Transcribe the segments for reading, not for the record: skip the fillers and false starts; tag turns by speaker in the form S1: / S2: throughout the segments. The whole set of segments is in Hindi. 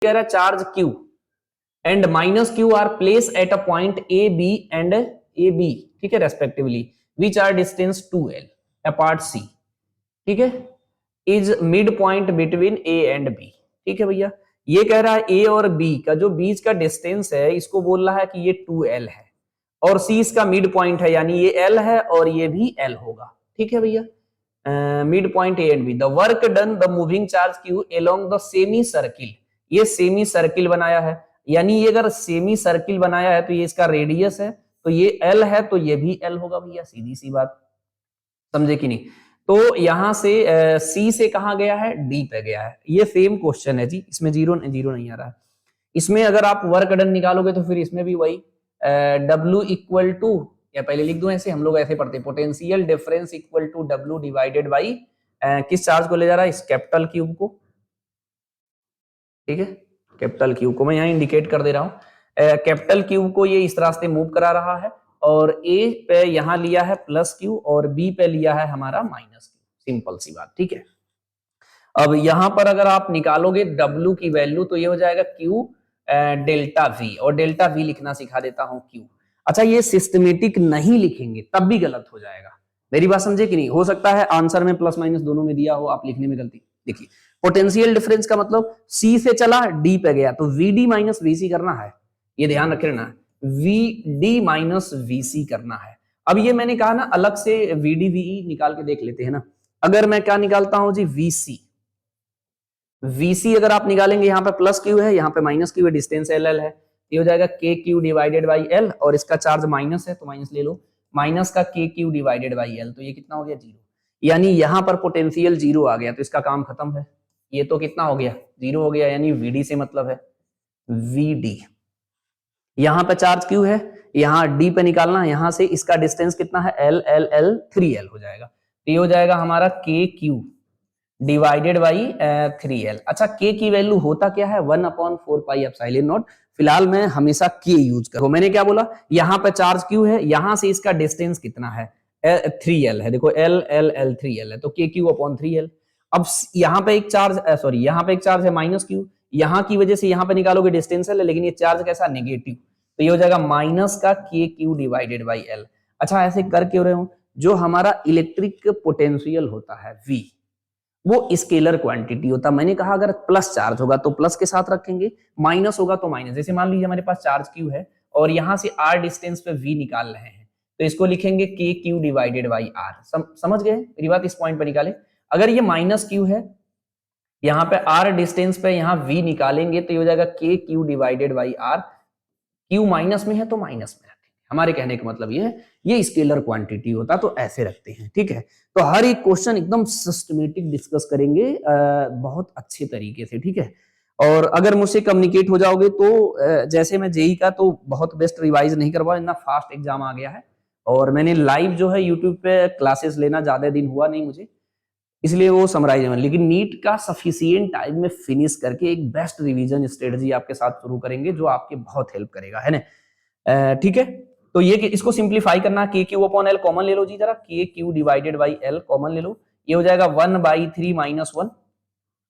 S1: कह रहा है charge Q and minus Q are place at a point A B and A B, ठीक है, respectively, which are distance 2L apart C, ठीक है, is mid point between A and B, ठीक है भैया। ये कह रहा है A और B का जो बीच का डिस्टेंस है इसको बोल रहा है कि ये 2L है और C इसका मिड पॉइंट है, यानी ये L है और ये भी L होगा, ठीक है भैया। Mid point A and B, the work done the moving charge Q along the semi circle, ये सेमी सर्किल बनाया है, यानी ये अगर सेमी सर्किल बनाया है तो ये इसका रेडियस है, तो ये एल है तो ये भी एल होगा भैया, सीधी सी बात, समझे कि नहीं। तो यहां से सी से कहा गया है, डी पे गया है। ये सेम क्वेश्चन है जी, इसमें जीरो नहीं आ रहा है। इसमें अगर आप वर्क डन निकालोगे तो फिर इसमें भी वही W इक्वल टू, या पहले लिख दूं ऐसे, हम लोग ऐसे पढ़ते हैं, potential difference equal to W divided by किस चार्ज को ले जा रहा है, इस कैपिटल क्यूब को, ठीक है, कैपिटल क्यूब को मैं यहाँ इंडिकेट कर दे रहा हूँ। कैपिटल क्यूब को ये इस रास्ते मूव करा रहा है और A पे यहाँ लिया है प्लस क्यू और B पे लिया है हमारा माइनस क्यू, सिंपल सी बात, ठीक है। अब यहां पर अगर आप निकालोगे W की वैल्यू तो ये हो जाएगा Q डेल्टा V, और डेल्टा V लिखना सिखा देता हूं Q। अच्छा, ये सिस्टमेटिक नहीं लिखेंगे तब भी गलत हो जाएगा, मेरी बात समझे कि नहीं। हो सकता है आंसर में प्लस माइनस दोनों में दिया हो, आप लिखने में गलती। देखिए, पोटेंशियल डिफरेंस का मतलब C से चला D पे गया तो VD माइनस VC करना है, ये ध्यान रख लेना, VD माइनस VC करना है। अब ये मैंने कहा ना, अलग से VD VE निकाल के देख लेते हैं ना। अगर मैं क्या निकालता हूं जी, VC अगर आप निकालेंगे, यहाँ पे प्लस क्यू है, यहाँ पे माइनस क्यू है, डिस्टेंस LL है, ये हो जाएगा KQ डिवाइडेड बाई L, और इसका चार्ज माइनस है तो माइनस ले लो, माइनस का KQ डिवाइडेड बाई L, तो ये कितना हो गया, जीरो, यानी यहाँ पर पोटेंशियल जीरो आ गया तो इसका काम खत्म है। ये तो कितना हो गया, जीरो हो गया, यानी VD से मतलब है VD। यहाँ पे चार्ज Q है, यहाँ D पे निकालना, यहाँ से इसका डिस्टेंस कितना है, L 3L हो जाएगा, तो ये हो जाएगा हमारा KQ डिवाइडेड बाई 3L। अच्छा, K की वैल्यू होता क्या है, 1/4 एप्सिलॉन नॉट, फिलहाल मैं हमेशा K यूज करूँ। मैंने क्या बोला, यहाँ पे चार्ज Q है, यहाँ से इसका डिस्टेंस कितना है, 3L है, देखो L 3L है, तो KQ/3L। अब यहाँ पे एक चार्ज, सॉरी यहाँ पे एक चार्ज है माइनस Q, यहाँ की वजह से यहाँ पे निकालोगे डिस्टेंस है, लेकिन ये चार्ज कैसा, नेगेटिव, तो ये हो जाएगा माइनस का KQ डिवाइडेड बाई L। अच्छा, ऐसे कर क्यों रहे हो, जो हमारा इलेक्ट्रिक पोटेंशियल होता है V, वो स्केलर क्वांटिटी होता है। मैंने कहा अगर प्लस चार्ज होगा तो प्लस के साथ रखेंगे, माइनस होगा तो माइनस। जैसे मान लीजिए हमारे पास चार्ज Q है और यहां से R डिस्टेंस पे V निकाल रहे हैं, तो इसको लिखेंगे KQ डिवाइडेड बाई R। समझ गए मेरी बात, इस पॉइंट पे निकाले। अगर ये माइनस Q है, यहाँ पे R डिस्टेंस पे यहाँ V निकालेंगे तो ये हो जाएगा KQ divided by R। Q minus में है तो माइनस में रखेंगे, हमारे कहने का मतलब ये है, ये स्केलर क्वांटिटी होता तो ऐसे रखते हैं, ठीक है। तो हर एक क्वेश्चन एकदम सिस्टमेटिक डिस्कस करेंगे बहुत अच्छे तरीके से, ठीक है। और अगर मुझसे कम्युनिकेट हो जाओगे तो जैसे मैं जेई का तो बहुत बेस्ट रिवाइज नहीं करवा, इतना फास्ट एग्जाम आ गया है, और मैंने लाइव जो है यूट्यूब पे क्लासेस लेना ज्यादा दिन हुआ नहीं मुझे, इसलिए वो समराइज है। लेकिन नीट का सफिशिएंट टाइम में फिनिश करके एक बेस्ट रिवीजन स्ट्रेटजी आपके साथ शुरू करेंगे जो आपके बहुत हेल्प करेगा, है ना, ठीक है। तो ये इसको सिंप्लीफाई करना, KQ/L कॉमन ले लो जी, जरा KQ divided by L common ले लो, ये हो जाएगा 1/3 माइनस 1।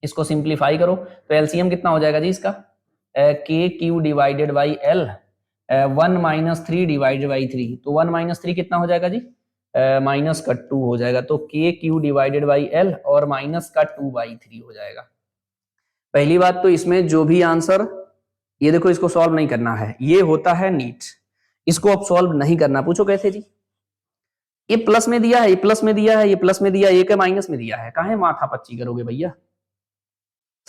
S1: इसको सिंप्लीफाई करो तो एलसीएम कितना हो जाएगा जी इसका, KQ divided by L 1 minus 3 divided by 3, तो 1 माइनस 3 कितना हो जाएगा जी, माइनस का 2 हो जाएगा, तो KQ डिवाइडेड बाई L और माइनस का 2/3 हो जाएगा। पहली बात तो इसमें जो भी आंसर, ये देखो इसको सॉल्व नहीं करना है, ये होता है नीट, इसको अब सॉल्व नहीं करना। पूछो कैसे जी, ये प्लस में दिया है, ये प्लस में दिया है, ये प्लस में दिया है, ये माइनस में दिया है, काहे माथा पच्ची करोगे भैया,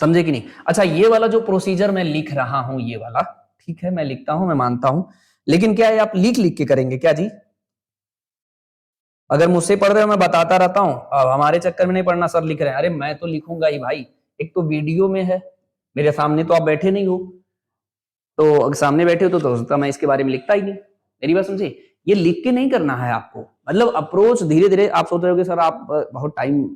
S1: समझे कि नहीं। अच्छा, ये वाला जो प्रोसीजर मैं लिख रहा हूं, ये वाला ठीक है, मैं लिखता हूं, मैं मानता हूं, लेकिन क्या है आप लिख लिख के करेंगे क्या जी, अगर मुझसे पढ़ रहे हो मैं बताता रहता हूं, अब हमारे चक्कर में नहीं पढ़ना, सर लिख रहे हैं, अरे मैं तो लिखूंगा ही भाई, एक तो वीडियो में है मेरे सामने, तो आप बैठे नहीं हो, तो अगर सामने बैठे हो तो हो सकता मैं इसके बारे में लिखता ही नहीं, मेरी बात समझे। ये लिख के नहीं करना है आपको, मतलब अप्रोच धीरे धीरे। आप सोच रहे हो कि सर आप बहुत टाइम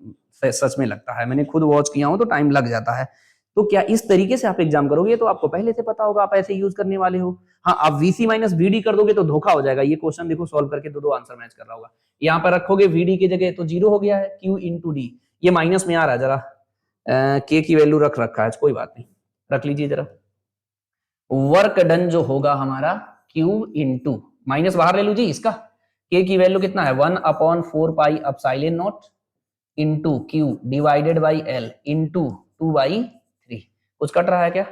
S1: सच में लगता है, मैंने खुद वॉच किया हूं तो टाइम लग जाता है, तो क्या इस तरीके से आप एग्जाम करोगे तो आपको पहले से पता होगा, आप ऐसे यूज करने वाले हो। हाँ, आप VC माइनस VD कर दोगे तो धोखा हो जाएगा। ये क्वेश्चन देखो सॉल्व करके दो आंसर मैच कर रहा होगा, यहाँ पर रखोगे VD की जगह तो जीरो हो गया है, Q इंटू D, ये माइनस में आ रहा है, जरा K की वैल्यू रख रखा है, कोई बात नहीं, रख लीजिए जरा। वर्क डन जो होगा हमारा Q इंटू, माइनस बाहर ले लो जी इसका, K की वैल्यू कितना है 1/4 pi epsilon not into Q divided by L into 2/3। कुछ कट रहा है क्या?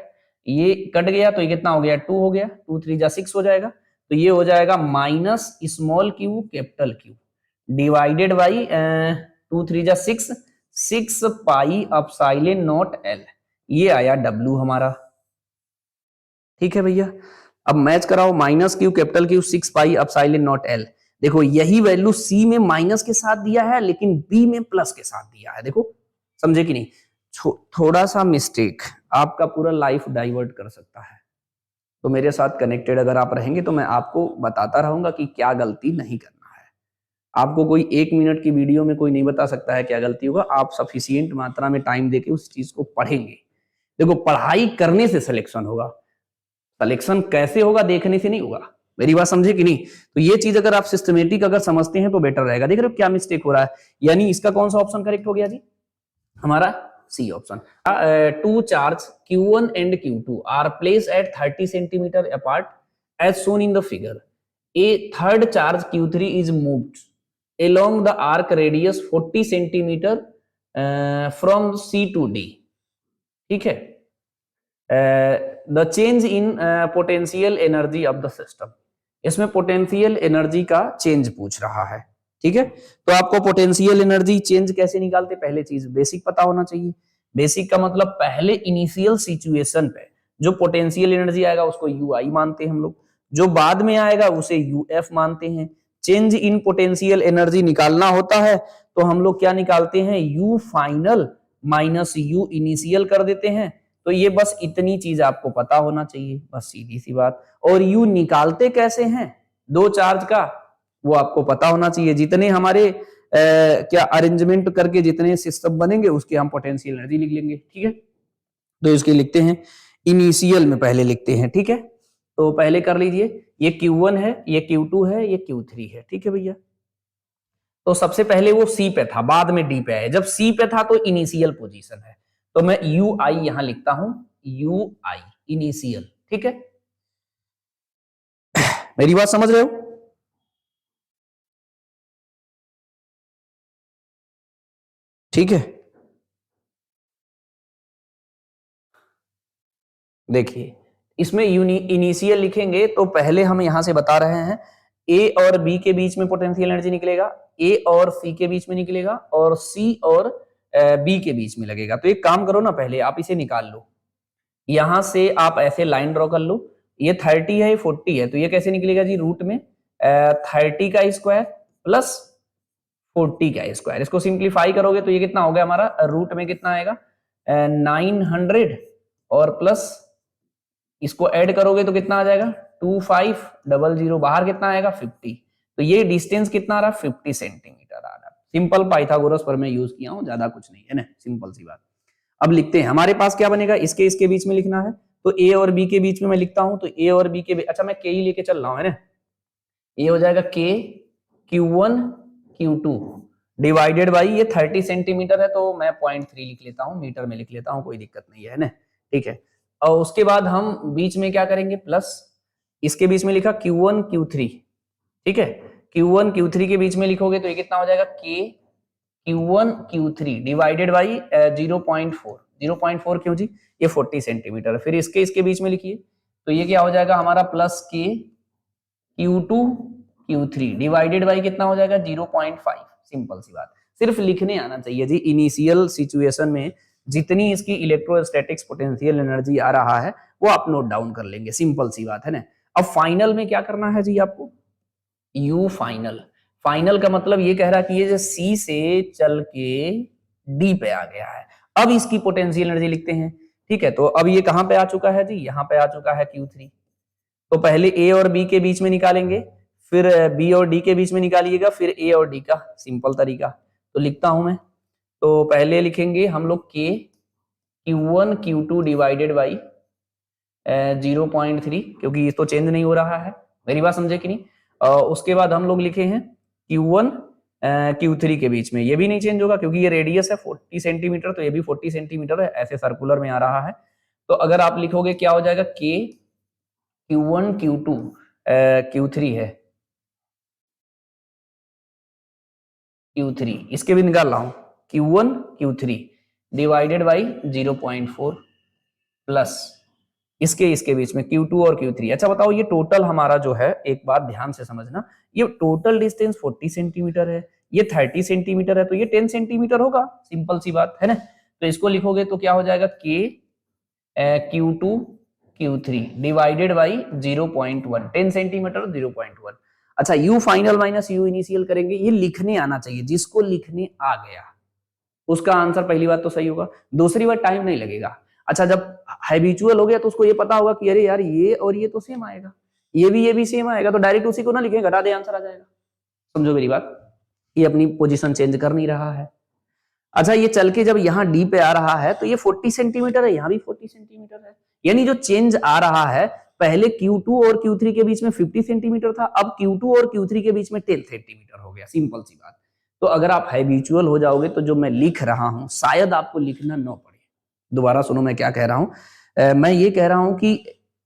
S1: ये कट गया तो ये कितना हो गया 2 हो गया, 2 3 जा 6 हो जाएगा, तो ये हो जाएगा minus small q capital Q divided by 2 3 जा 6, 6 पाई एप्सिलॉन नॉट L, ये आया W हमारा। ठीक है भैया, अब मैच कराओ, minus Q capital Q 6 pi epsilon not L। देखो यही वैल्यू C में माइनस के साथ दिया है लेकिन B में प्लस के साथ दिया है, देखो समझे कि नहीं? थोड़ा सा मिस्टेक आपका पूरा लाइफ डाइवर्ट कर सकता है, तो मेरे साथ कनेक्टेड अगर आप रहेंगे तो मैं आपको बताता रहूंगा कि क्या गलती नहीं करना है। आपको कोई 1 मिनट की वीडियो में कोई नहीं बता सकता है क्या गलती होगा, आप सफिशिएंट मात्रा में टाइम देके उस चीज को पढ़ेंगे। देखो पढ़ाई करने से सिलेक्शन होगा, सिलेक्शन कैसे होगा देखने से नहीं होगा, मेरी बात समझे कि नहीं? तो ये चीज अगर आप सिस्टमेटिक अगर समझते हैं तो बेटर रहेगा। देख रहे हो क्या मिस्टेक हो रहा है, यानी इसका कौन सा ऑप्शन करेक्ट हो गया जी? हमारा C option. Two charge Q1 and Q2 are placed at 30 centimeter apart as shown in the figure. A third charge Q3 is moved along the arc radius 40 centimeter from C to D. ठीक है, the change in potential energy of the system, इसमें पोटेंशियल एनर्जी का चेंज पूछ रहा है। ठीक है, तो आपको पोटेंशियल एनर्जी चेंज कैसे निकालते, पहले चीज बेसिक पता होना चाहिए। बेसिक का मतलब पहले इनिशियल सिचुएशन पे जो पोटेंशियल एनर्जी आएगा उसको UI मानते हैं हम लोग, जो बाद में आएगा उसे UF मानते हैं। चेंज इन पोटेंशियल एनर्जी निकालना होता है तो हम लोग क्या निकालते हैं, U final minus U initial कर देते हैं। तो ये बस इतनी चीज आपको पता होना चाहिए, बस सीधी सी बात। और U निकालते कैसे हैं दो चार्ज का, वो आपको पता होना चाहिए। जितने हमारे क्या अरेंजमेंट करके जितने सिस्टम बनेंगे उसके हम पोटेंशियल एनर्जी लिख लेंगे। ठीक है, तो इसके लिखते हैं इनिशियल में पहले लिखते हैं। ठीक है, तो पहले कर लीजिए, ये Q1 है, ये Q2 है, ये Q3 है। ठीक है भैया, तो सबसे पहले वो C पे था, बाद में D पे है। जब C पे था तो इनिशियल पोजीशन है, तो मैं UI यहां लिखता हूं, UI इनिशियल। ठीक है, मेरी बात समझ रहे हो? ठीक है, देखिए इसमें इनिशियल लिखेंगे तो पहले हम यहां से बता रहे हैं A और B के बीच में पोटेंशियल एनर्जी निकलेगा, A और C के बीच में निकलेगा, और C और B के बीच में लगेगा। तो एक काम करो ना, पहले आप इसे निकाल लो, यहां से आप ऐसे लाइन ड्रॉ कर लो, ये 30 है, ये 40 है, तो ये कैसे निकलेगा जी, रूट में 30 का स्क्वायर प्लस 40 का स्क्वायर। इसको सिंप्लीफाई करोगे तो ये कितना हो गया हमारा, रूट में कितना आएगा 900, और प्लस इसको ऐड करोगे तो कितना आ जाएगा 2500, बाहर कितना आएगा 50। तो ये डिस्टेंस कितना आ रहा है 50 सेंटीमीटर आ रहा है। सिंपल पाइथागोरस पर मैं यूज किया हूं, ज्यादा कुछ नहीं है ना, सिंपल सी बात। अब लिखते हैं, हमारे पास क्या बनेगा, इसके बीच में लिखना है, तो A और B के बीच में मैं लिखता हूं, तो A और B के बीच, अच्छा मैं K ही लेके चल रहा हूं है ना, ये हो जाएगा K Q1 Q2 divided by, ये 30 सेंटीमीटर है तो मैं 0.3 लिख लेता हूं, मीटर में लिख लेता हूं, कोई दिक्कत नहीं है ना। ठीक है, और उसके बाद हम बीच में क्या करेंगे, प्लस इसके बीच में लिखा Q1 Q3। ठीक है, Q1 Q3 के बीच में लिखोगे तो ये कितना हो जाएगा K Q1 Q3 divided by 0.4, 0.4 क्यों जी, ये 40 सेंटीमीटर है। फिर इसके बीच में लिखिए, तो ये क्या हो जाएगा हमारा plus K Q2 Q3 divided by कितना हो जाएगा 0.5। सिंपल सी बात, सिर्फ लिखने आना चाहिए जी। इनिशियल सिचुएशन में जितनी इसकी इलेक्ट्रोस्टैटिक्स पोटेंशियल एनर्जी आ रहा है वो आप नोट डाउन कर लेंगे, सिंपल सी बात है ना। अब फाइनल में क्या करना है जी आपको, यू फाइनल। फाइनल का मतलब ये कह रहा है कि ये जो सी से चल के डी पे आ गया है, अब इसकी पोटेंशियल एनर्जी लिखते हैं। ठीक है, तो अब ये कहां पे आ चुका है जी, यहां पे आ चुका है Q3। तो पहले ए और बी के बीच में निकालेंगे, फिर बी और डी के बीच में निकालिएगा, फिर ए और डी का, सिंपल तरीका। तो लिखता हूं मैं, तो पहले लिखेंगे हम लोग के Q1 Q2 डिवाइडेड बाई 0.3, क्योंकि ये तो चेंज नहीं हो रहा है, मेरी बात समझे कि नहीं। उसके बाद हम लोग लिखे हैं Q1 Q3 के बीच में, ये भी नहीं चेंज होगा क्योंकि ये रेडियस है 40 सेंटीमीटर, तो ये भी 40 सेंटीमीटर है, ऐसे सर्कुलर में आ रहा है। तो अगर आप लिखोगे क्या हो जाएगा, K Q1 Q2 Q3 है, Q3 इसके भी निकाल रहा हूं, Q1 Q3 divided by 0.4 plus इसके बीच में Q2 और Q3। अच्छा बताओ, ये टोटल हमारा जो है, एक बात ध्यान से समझना, ये टोटल डिस्टेंस 40 सेंटीमीटर है, ये 30 सेंटीमीटर है, तो ये 10 सेंटीमीटर होगा, सिंपल सी बात है ना। तो इसको लिखोगे तो क्या हो जाएगा, K Q2 Q3 divided by 0.1, 10 centimetre 0.1। अच्छा, U final minus U initial करेंगे, ये लिखने आना चाहिए, जिसको लिखने आ गया उसका आंसर पहली बात तो सही होगा, दूसरी बात टाइम नहीं लगेगा। अच्छा, जब हैबिचुअल हो गया तो उसको ये पता होगा कि अरे यार ये और ये तो सेम आएगा, ये भी सेम आएगा, तो डायरेक्ट उसी को ना लिखें, घटा दे आंसर आ जाएगा। समझो मेरी बात, ये अपनी पोजीशन चेंज कर नहीं रहा है। अच्छा, ये चल के जब यहाँ डी पे आ रहा है तो ये 40 सेंटीमीटर है, यहाँ भी 40 सेंटीमीटर है, यानी जो चेंज आ रहा है, पहले Q2 और Q3 के बीच में 50 सेंटीमीटर था, अब Q2 और Q3 के बीच में 10 सेंटीमीटर हो गया, सिंपल सी बात। तो अगर आप हैबिचुअल हो जाओगे तो जो मैं लिख रहा हूं शायद आपको लिखना न पड़े। दोबारा सुनो मैं क्या कह रहा हूं, मैं ये कह रहा हूं कि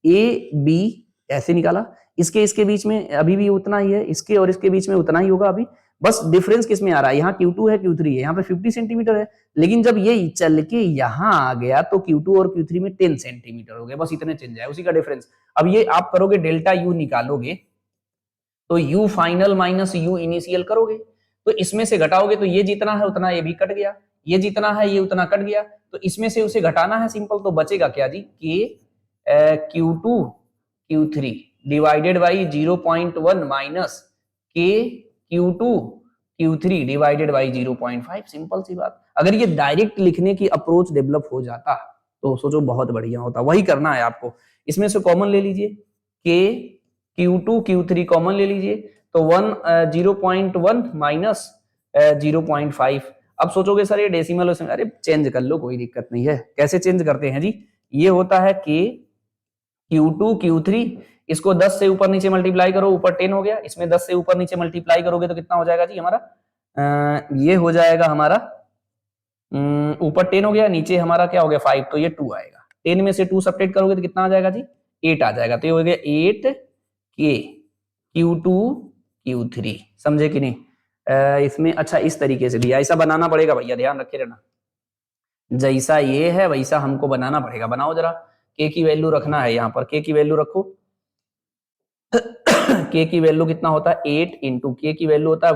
S1: ए बी ऐसे निकाला, इसके इसके बीच में अभी भी उतना ही है, इसके और इसके बीच में उतना ही होगा अभी, बस डिफरेंस किस में आ रहा है, यहाँ Q2 है Q3 है, यहाँ पे 50 सेंटीमीटर है, लेकिन जब ये चल के यहाँ आ गया तो Q2 और Q3 में 10 सेंटीमीटर हो गया, बस इतने चेंज है, उसी का डिफरेंस। अब ये आप करोगे डेल्टा U निकालोगे तो U final minus U initial करोगे, तो इसमें से घटाओगे तो ये जितना है उतना ये भी कट गया, ये जितना है ये उतना कट गया, तो इसमें से उसे घटाना है सिंपल, तो बचेगा क्या जी, K Q2 Q3 divided by 0.1 माइनस K Q2 Q3 divided by 0.5, simple सी बात। अगर ये डायरेक्ट लिखने की अप्रोच डेवलप हो जाता तो सोचो बहुत बढ़िया होता, वही करना है आपको। इसमें से कॉमन ले लीजिए, K Q2 Q3 कॉमन ले लीजिए, तो 0.1 माइनस 0.5। अब सोचोगे सर ये डेसिमल, अरे चेंज कर लो, कोई दिक्कत नहीं है। कैसे चेंज करते हैं जी, ये होता है K Q2 Q3, इसको 10 से ऊपर नीचे मल्टीप्लाई करो, ऊपर 10 हो गया, इसमें 10 से ऊपर नीचे मल्टीप्लाई करोगे तो कितना हो जाएगा जी हमारा, ये हो जाएगा हमारा, ऊपर 10 हो गया, नीचे हमारा क्या हो गया 5, तो ये 2 आएगा, 10 में से 2 सब्ट्रैक्ट करोगे तो कितना आ जाएगा जी, 8 आ जाएगा, तो ये हो गया 8K Q2 Q3। समझे कि नहीं, इसमें अच्छा इस तरीके से दिया, ऐसा बनाना पड़ेगा भैया, ध्यान रखे रहना, जैसा ये है वैसा हमको बनाना पड़ेगा। बनाओ जरा, K की वैल्यू रखना है यहाँ पर, K की वैल्यू रखो। K की वैल्यू कितना होता है, 8 इंटू K की वैल्यू होता है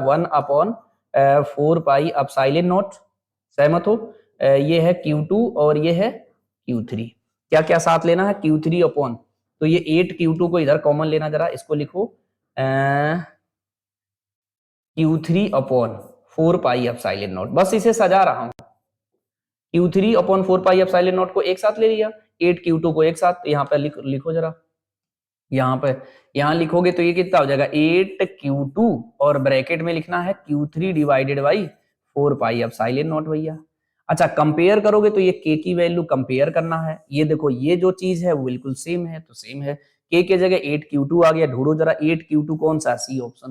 S1: 1/4 पाई एप्सिलॉन नॉट। सहमत हो, ये है Q2 और ये है Q3, क्या क्या साथ लेना है, Q3 अपॉन, तो ये 8 Q2 को इधर कॉमन लेना, जरा इसको लिखो Q3 upon 4 pi epsilon not, बस इसे सजा रहा हूं। Q3 upon 4 pi epsilon not को एक साथ ले लिया, 8 Q2 को एक साथ, तो यहाँ पे लिखो जरा, यहाँ पे यहाँ लिखोगे तो ये कितना हो जाएगा 8 Q2 और ब्रैकेट में लिखना है Q3 divided by 4 pi epsilon not भैया। अच्छा, कंपेयर करोगे तो ये K की वैल्यू कंपेयर करना है, ये देखो ये जो चीज है वो बिल्कुल सेम है, तो सेम है, K के जगह 8 Q2 आ गया, ढूंढो जरा 8 Q2 कौन सा, सी ऑप्शन